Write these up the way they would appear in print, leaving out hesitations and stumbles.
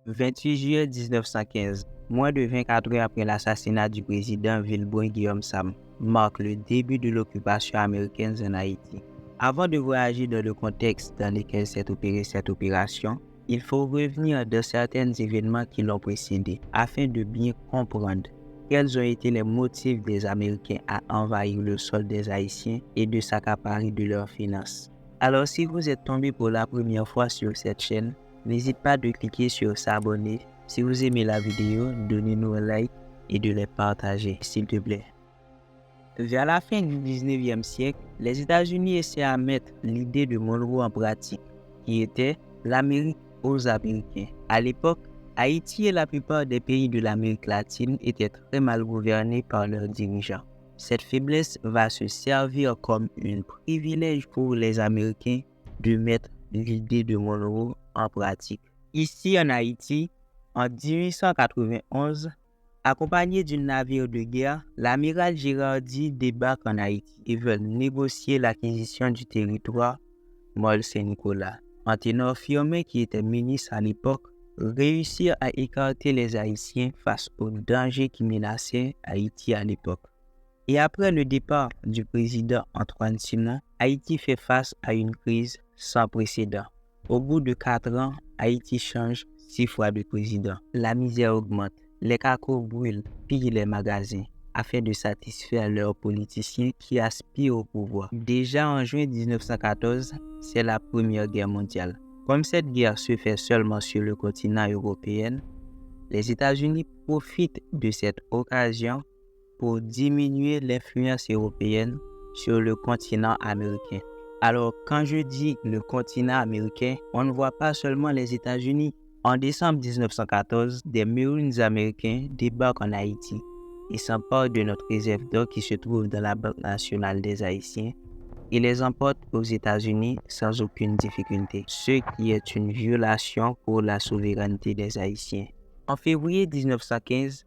28 juillet 1915, moins de 24 heures après l'assassinat du président Villeboin Guillaume Sam, marque le début de l'occupation américaine en Haïti. Avant de voyager dans le contexte dans lequel s'est opérée cette opération, il faut revenir de certains événements qui l'ont précédé afin de bien comprendre quels ont été les motifs des Américains à envahir le sol des Haïtiens et de s'accaparer de leurs finances. Alors si vous êtes tombé pour la première fois sur cette chaîne, n'hésite pas de cliquer sur s'abonner. Si vous aimez la vidéo, donnez-nous un like et de les partager, s'il te plaît. Vers la fin du 19e siècle, les États-Unis essaient à mettre l'idée de Monroe en pratique, qui était l'Amérique aux Américains. À l'époque, Haïti et la plupart des pays de l'Amérique latine étaient très mal gouvernés par leurs dirigeants. Cette faiblesse va se servir comme un privilège pour les Américains de mettre l'idée de Monroe en pratique. Ici en Haïti, en 1891, accompagné d'un navire de guerre, l'amiral Girardi débarque en Haïti et veut négocier l'acquisition du territoire Mole-Saint-Nicolas. Un ténor Fiume, qui était ministre à l'époque, réussit à écarter les Haïtiens face aux dangers qui menaçaient Haïti à l'époque. Et après le départ du président Antoine Simon, Haïti fait face à une crise sans précédent. Au bout de 4 ans, Haïti change 6 fois de président. La misère augmente, les cacos brûlent, pillent les magasins afin de satisfaire leurs politiciens qui aspirent au pouvoir. Déjà en juin 1914, c'est la Première Guerre mondiale. Comme cette guerre se fait seulement sur le continent européen, les États-Unis profitent de cette occasion pour diminuer l'influence européenne sur le continent américain. Alors, quand je dis le continent américain, on ne voit pas seulement les États-Unis. En décembre 1914, des Marines américains débarquent en Haïti et s'emparent de notre réserve d'or qui se trouve dans la Banque nationale des Haïtiens et les emportent aux États-Unis sans aucune difficulté, ce qui est une violation pour la souveraineté des Haïtiens. En février 1915,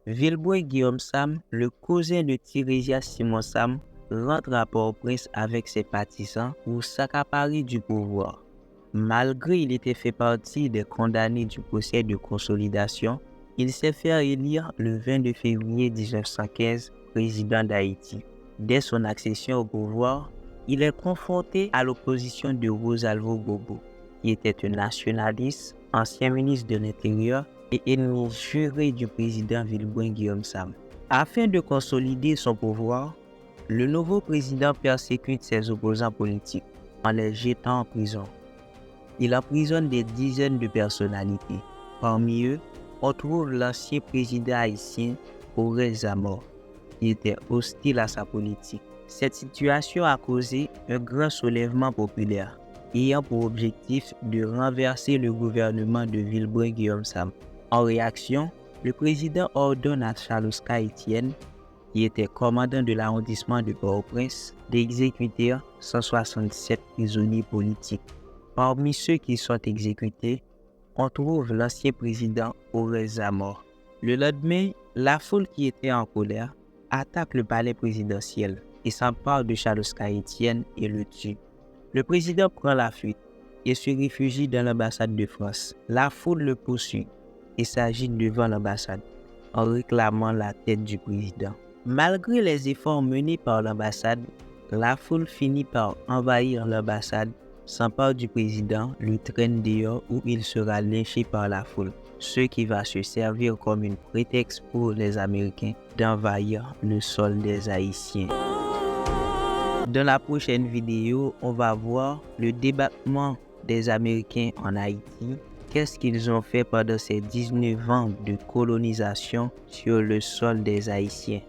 Villeboin Guillaume Sam, le cousin de Tirésia Simon Sam, rentre à Port-au-Prince avec ses partisans pour s'accaparer du pouvoir. Malgré qu'il était fait partie des condamnés du procès de consolidation, il s'est fait élire le 22 février 1915 président d'Haïti. Dès son accession au pouvoir, il est confronté à l'opposition de Rosalvo Bobo, qui était un nationaliste, ancien ministre de l'Intérieur et ennemi juré du président Villeboin Guillaume Sam. Afin de consolider son pouvoir, le nouveau président persécute ses opposants politiques en les jetant en prison. Il emprisonne des dizaines de personnalités. Parmi eux, on trouve l'ancien président haïtien Aurel Zamor, qui était hostile à sa politique. Cette situation a causé un grand soulèvement populaire, ayant pour objectif de renverser le gouvernement de Villeboin Guillaume Sam. En réaction, le président ordonne à Charles Oscar Etienne, qui était commandant de l'arrondissement de Port-au-Prince, d'exécuter 167 prisonniers politiques. Parmi ceux qui sont exécutés, on trouve l'ancien président Aurel Zamor. Le lendemain, la foule qui était en colère attaque le palais présidentiel et s'empare de Charles Oscar Etienne et le tue. Le président prend la fuite et se réfugie dans l'ambassade de France. La foule le poursuit et s'agite devant l'ambassade en réclamant la tête du président. Malgré les efforts menés par l'ambassade, la foule finit par envahir l'ambassade, s'empare du président, le traîne dehors où il sera lynché par la foule, ce qui va se servir comme un prétexte pour les Américains d'envahir le sol des Haïtiens. Dans la prochaine vidéo, on va voir le débarquement des Américains en Haïti. Qu'est-ce qu'ils ont fait pendant ces 19 ans de colonisation sur le sol des Haïtiens?